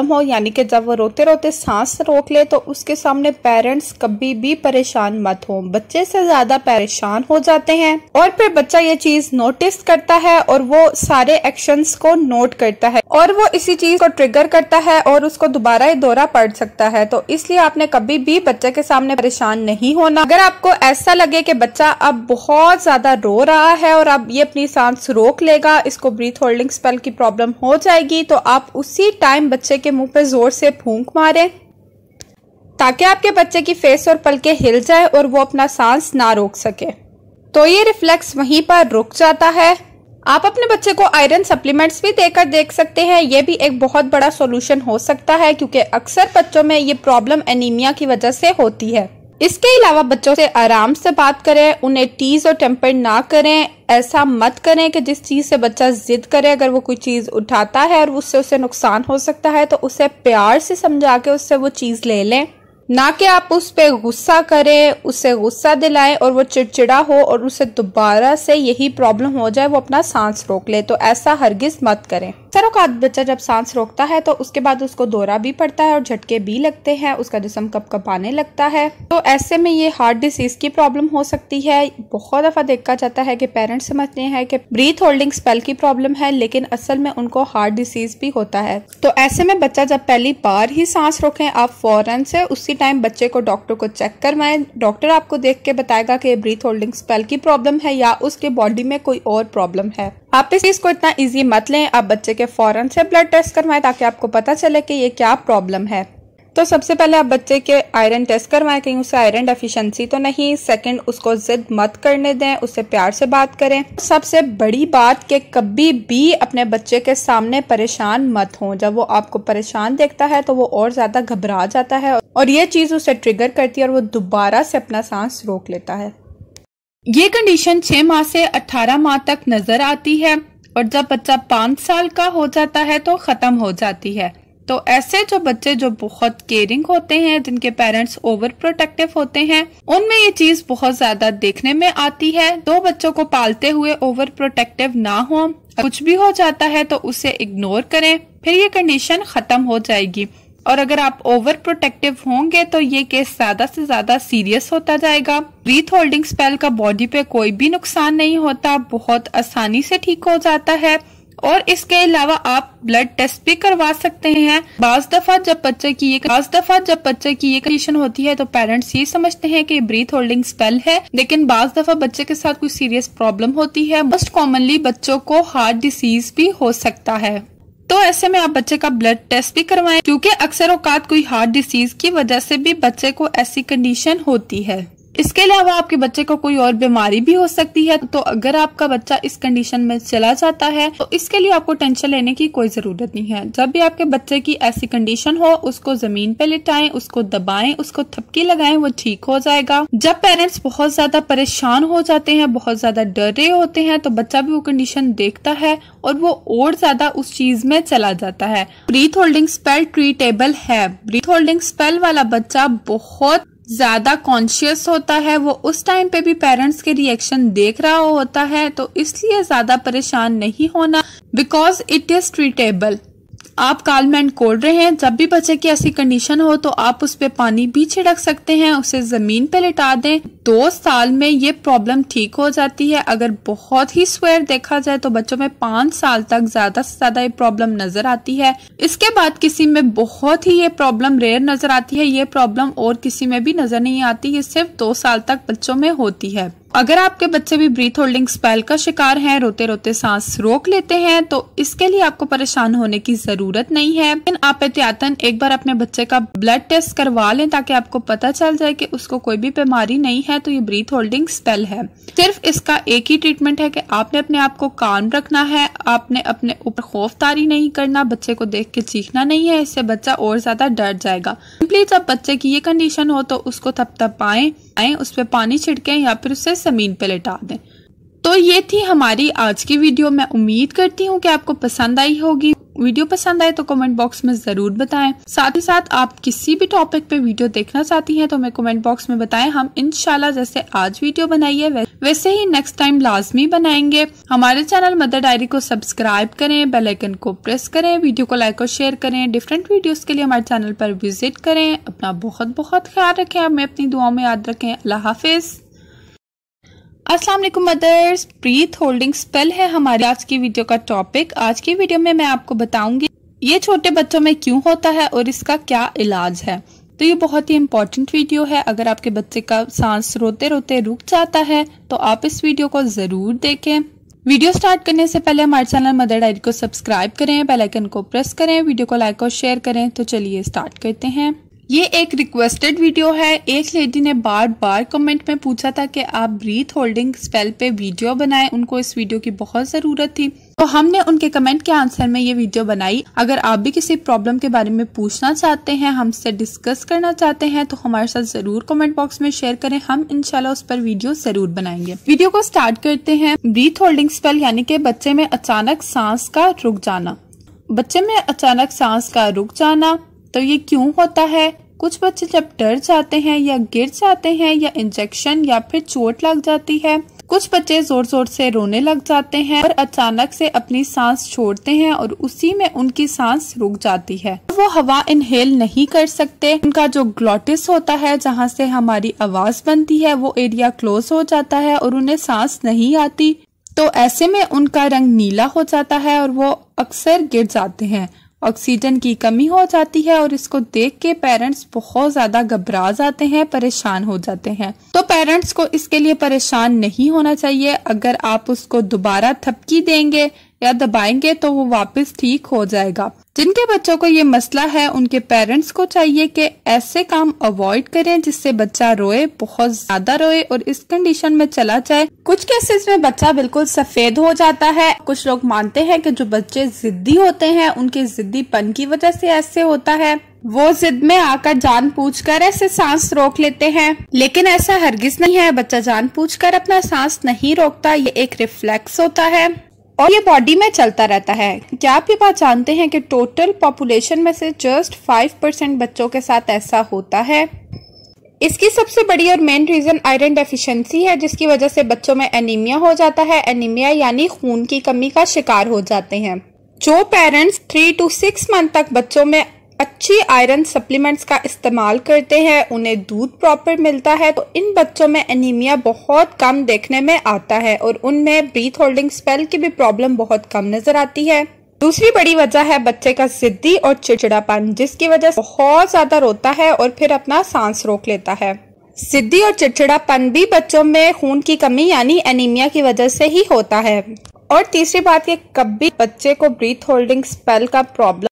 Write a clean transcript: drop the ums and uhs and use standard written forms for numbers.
हो, यानी कि जब वो रोते रोते सांस रोक ले तो उसके सामने पेरेंट्स कभी भी परेशान मत हो। बच्चे से ज्यादा परेशान हो जाते हैं और फिर बच्चा ये चीज नोटिस करता है और वो सारे एक्शंस को नोट करता है और वो इसी चीज को ट्रिगर करता है और उसको दोबारा ये दौरा पड़ सकता है। तो इसलिए आपने कभी भी बच्चे के सामने परेशान नहीं होना। अगर आपको ऐसा लगे कि बच्चा अब बहुत ज्यादा रो रहा है और अब ये अपनी सांस रोक लेगा, इसको ब्रीथ होल्डिंग स्पेल की प्रॉब्लम हो जाएगी, तो आप उसी टाइम बच्चे के मुंह पे जोर से फूंक मारें ताकि आपके बच्चे की फेस और पलके हिल जाए और वो अपना सांस ना रोक सके। तो ये रिफ्लेक्स वहीं पर रुक जाता है। आप अपने बच्चे को आयरन सप्लीमेंट्स भी देकर देख सकते हैं। ये भी एक बहुत बड़ा सॉल्यूशन हो सकता है क्योंकि अक्सर बच्चों में ये प्रॉब्लम एनीमिया की वजह से होती है। इसके अलावा बच्चों से आराम से बात करें, उन्हें टीज और टेम्पर ना करें। ऐसा मत करें कि जिस चीज से बच्चा जिद करे, अगर वो कोई चीज उठाता है और उससे उसे नुकसान हो सकता है तो उसे प्यार से समझा के उससे वो चीज ले लें, ना कि आप उस पर गुस्सा करें, उससे गुस्सा दिलाएं और वो चिड़चिड़ा हो और उसे दोबारा से यही प्रॉब्लम हो जाए, वो अपना सांस रोक ले। तो ऐसा हरगिज मत करें। अक्सर बच्चा जब सांस रोकता है तो उसके बाद उसको दौरा भी पड़ता है और झटके भी लगते हैं, उसका जिस्म कपकपाने लगता है। तो ऐसे में ये हार्ट डिसीज की प्रॉब्लम हो सकती है। बहुत दफा देखा जाता है कि पेरेंट्स समझते हैं कि ब्रीथ होल्डिंग स्पेल की प्रॉब्लम है, लेकिन असल में उनको हार्ट डिसीज भी होता है। तो ऐसे में बच्चा जब पहली बार ही सांस रोकें, आप फौरन से उसी टाइम बच्चे को डॉक्टर को चेक करवाएं। डॉक्टर आपको देख के बताएगा कि ब्रीथ होल्डिंग स्पेल की प्रॉब्लम है या उसके बॉडी में कोई और प्रॉब्लम है। आप इस चीज को इतना इजी मत लें, आप बच्चे के फौरन से ब्लड टेस्ट करवाएं ताकि आपको पता चले कि ये क्या प्रॉब्लम है। तो सबसे पहले आप बच्चे के आयरन टेस्ट करवाएं, कहीं उसे आयरन डेफिशिएंसी तो नहीं। सेकंड, उसको जिद मत करने दें, उससे प्यार से बात करें। सबसे बड़ी बात कि कभी भी अपने बच्चे के सामने परेशान मत हो। जब वो आपको परेशान देखता है तो वो और ज्यादा घबरा जाता है और ये चीज उसे ट्रिगर करती है और वो दोबारा से अपना सांस रोक लेता है। ये कंडीशन 6 माह से 18 माह तक नजर आती है और जब बच्चा 5 साल का हो जाता है तो खत्म हो जाती है। तो ऐसे जो बच्चे जो बहुत केयरिंग होते हैं, जिनके पेरेंट्स ओवर प्रोटेक्टिव होते हैं, उनमें ये चीज बहुत ज्यादा देखने में आती है। दो बच्चों को पालते हुए ओवर प्रोटेक्टिव ना हो, कुछ भी हो जाता है तो उसे इग्नोर करें, फिर ये कंडीशन खत्म हो जाएगी। और अगर आप ओवर प्रोटेक्टिव होंगे तो ये केस ज्यादा से ज्यादा सीरियस होता जाएगा। ब्रीथ होल्डिंग स्पेल का बॉडी पे कोई भी नुकसान नहीं होता, बहुत आसानी से ठीक हो जाता है। और इसके अलावा आप ब्लड टेस्ट भी करवा सकते हैं। बाज दफा जब बच्चे की ये कंडीशन होती है तो पेरेंट्स ये समझते हैं कि ब्रीथ होल्डिंग स्पेल है, लेकिन बाज दफा बच्चे के साथ कोई सीरियस प्रॉब्लम होती है। मोस्ट कॉमनली बच्चों को हार्ट डिसीज भी हो सकता है। तो ऐसे में आप बच्चे का ब्लड टेस्ट भी करवाएं, क्योंकि अक्सर औकात कोई हार्ट डिसीज की वजह से भी बच्चे को ऐसी कंडीशन होती है। इसके अलावा आपके बच्चे को कोई और बीमारी भी हो सकती है। तो अगर आपका बच्चा इस कंडीशन में चला जाता है तो इसके लिए आपको टेंशन लेने की कोई जरूरत नहीं है। जब भी आपके बच्चे की ऐसी कंडीशन हो, उसको जमीन पे लिटाएं, उसको दबाएं, उसको थपकी लगाएं, वो ठीक हो जाएगा। जब पेरेंट्स बहुत ज्यादा परेशान हो जाते हैं, बहुत ज्यादा डर रहे होते हैं, तो बच्चा भी वो कंडीशन देखता है और वो और ज्यादा उस चीज में चला जाता है। ब्रीथ होल्डिंग स्पेल ट्रीटेबल है। ब्रीथ होल्डिंग स्पेल वाला बच्चा बहुत ज्यादा कॉन्शियस होता है, वो उस टाइम पे भी पेरेंट्स के रिएक्शन देख रहा होता है, तो इसलिए ज्यादा परेशान नहीं होना, बिकॉज इट इज ट्रीटेबल। आप काल्म एंड कोल्ड रहें। जब भी बच्चे की ऐसी कंडीशन हो तो आप उस पे पानी भी छिड़क सकते हैं, उसे जमीन पे लिटा दें। 2 साल में ये प्रॉब्लम ठीक हो जाती है। अगर बहुत ही स्वेयर देखा जाए तो बच्चों में 5 साल तक ज्यादा से ज्यादा ये प्रॉब्लम नजर आती है। इसके बाद किसी में बहुत ही ये प्रॉब्लम रेयर नजर आती है। ये प्रॉब्लम और किसी में भी नजर नहीं आती, ये सिर्फ 2 साल तक बच्चों में होती है। अगर आपके बच्चे भी ब्रीथ होल्डिंग स्पेल का शिकार हैं, रोते रोते सांस रोक लेते हैं, तो इसके लिए आपको परेशान होने की जरूरत नहीं है। लेकिन आप एहतियातन एक बार अपने बच्चे का ब्लड टेस्ट करवा लें ताकि आपको पता चल जाए कि उसको कोई भी बीमारी नहीं है, तो ये ब्रीथ होल्डिंग स्पेल है। सिर्फ इसका एक ही ट्रीटमेंट है कि आपने अपने आप को काम रखना है, आपने अपने ऊपर खौफतारी नहीं करना, बच्चे को देख के चीखना नहीं है, इससे बच्चा और ज्यादा डर जाएगा। सिंपली जब बच्चे की ये कंडीशन हो तो उसको थपथपाएं, उस पे पानी छिड़कें या फिर उसे जमीन पे लेटा दें। तो ये थी हमारी आज की वीडियो। मैं उम्मीद करती हूँ कि आपको पसंद आई होगी। वीडियो पसंद आए तो कमेंट बॉक्स में जरूर बताएं। साथ ही साथ आप किसी भी टॉपिक पे वीडियो देखना चाहती हैं तो हमें कमेंट बॉक्स में बताएं। हम इंशाल्लाह जैसे आज वीडियो बनाई है वैसे ही नेक्स्ट टाइम लाजमी बनाएंगे। हमारे चैनल मदर डायरी को सब्सक्राइब करें, बेल आइकन को प्रेस करें, वीडियो को लाइक और शेयर करें। डिफरेंट वीडियोस के लिए हमारे चैनल पर विजिट करें। अपना बहुत बहुत ख्याल रखें, हमें अपनी दुआओं में याद रखें। अल्लाह हाफिज। अस्सलाम वालेकुम मदर्स, ब्रीथ होल्डिंग स्पेल है हमारी आज की वीडियो का टॉपिक। आज की वीडियो में मैं आपको बताऊंगी ये छोटे बच्चों में क्यों होता है और इसका क्या इलाज है। तो ये बहुत ही इम्पोर्टेंट वीडियो है। अगर आपके बच्चे का सांस रोते रोते रुक जाता है तो आप इस वीडियो को जरूर देखें। वीडियो स्टार्ट करने से पहले हमारे चैनल मदर डायरी को सब्सक्राइब करें, बेल आइकन को प्रेस करें, वीडियो को लाइक और शेयर करें। तो चलिए स्टार्ट करते हैं। ये एक रिक्वेस्टेड वीडियो है। एक लेडी ने बार बार कमेंट में पूछा था कि आप ब्रीथ होल्डिंग स्पेल पे वीडियो बनाएं, उनको इस वीडियो की बहुत जरूरत थी तो हमने उनके कमेंट के आंसर में ये वीडियो बनाई। अगर आप भी किसी प्रॉब्लम के बारे में पूछना चाहते हैं, हमसे डिस्कस करना चाहते हैं तो हमारे साथ जरूर कमेंट बॉक्स में शेयर करें, हम इंशाल्लाह उस पर वीडियो जरूर बनाएंगे। वीडियो को स्टार्ट करते हैं। ब्रीथ होल्डिंग स्पेल यानी कि बच्चे में अचानक सांस का रुक जाना। बच्चे में अचानक सांस का रुक जाना तो ये क्यों होता है? कुछ बच्चे जब डर जाते हैं या गिर जाते हैं या इंजेक्शन या फिर चोट लग जाती है, कुछ बच्चे जोर जोर से रोने लग जाते हैं और अचानक से अपनी सांस छोड़ते हैं और उसी में उनकी सांस रुक जाती है। वो हवा इनहेल नहीं कर सकते। उनका जो ग्लॉटिस होता है जहाँ से हमारी आवाज बनती है वो एरिया क्लोज हो जाता है और उन्हें सांस नहीं आती। तो ऐसे में उनका रंग नीला हो जाता है और वो अक्सर गिर जाते हैं। ऑक्सीजन की कमी हो जाती है और इसको देख के पेरेंट्स बहुत ज्यादा घबरा जाते हैं, परेशान हो जाते हैं। तो पेरेंट्स को इसके लिए परेशान नहीं होना चाहिए। अगर आप उसको दोबारा थपकी देंगे या दबाएंगे तो वो वापस ठीक हो जाएगा। जिनके बच्चों को ये मसला है उनके पेरेंट्स को चाहिए कि ऐसे काम अवॉइड करें जिससे बच्चा रोए, बहुत ज्यादा रोए और इस कंडीशन में चला जाए। कुछ केसेस में बच्चा बिल्कुल सफेद हो जाता है। कुछ लोग मानते हैं कि जो बच्चे जिद्दी होते हैं उनके जिद्दीपन की वजह से ऐसे होता है। वो जिद में आकर जानबूझकर ऐसे सांस रोक लेते हैं, लेकिन ऐसा हरगिज नहीं है। बच्चा जानबूझकर अपना सांस नहीं रोकता, ये एक रिफ्लेक्स होता है और ये बॉडी में चलता रहता है। क्या आप ये बात जानते हैं कि टोटल पॉपुलेशन में से जस्ट 5% बच्चों के साथ ऐसा होता है। इसकी सबसे बड़ी और मेन रीजन आयरन डेफिशिएंसी है, जिसकी वजह से बच्चों में एनीमिया हो जाता है। एनीमिया यानी खून की कमी का शिकार हो जाते हैं। जो पेरेंट्स 3 to 6 मंथ तक बच्चों में अच्छी आयरन सप्लीमेंट्स का इस्तेमाल करते हैं, उन्हें दूध प्रॉपर मिलता है, तो इन बच्चों में एनीमिया बहुत कम देखने में आता है और उनमें ब्रीथ होल्डिंग स्पेल की भी प्रॉब्लम बहुत कम नजर आती है। दूसरी बड़ी वजह है बच्चे का जिद्दी और चिड़चिड़ापन, जिसकी वजह से बहुत ज्यादा रोता है और फिर अपना सांस रोक लेता है। जिद्दी और चिड़चिड़ापन भी बच्चों में खून की कमी यानी एनीमिया की वजह से ही होता है। और तीसरी बात, ये कभी बच्चे को ब्रीथ होल्डिंग स्पेल का प्रॉब्लम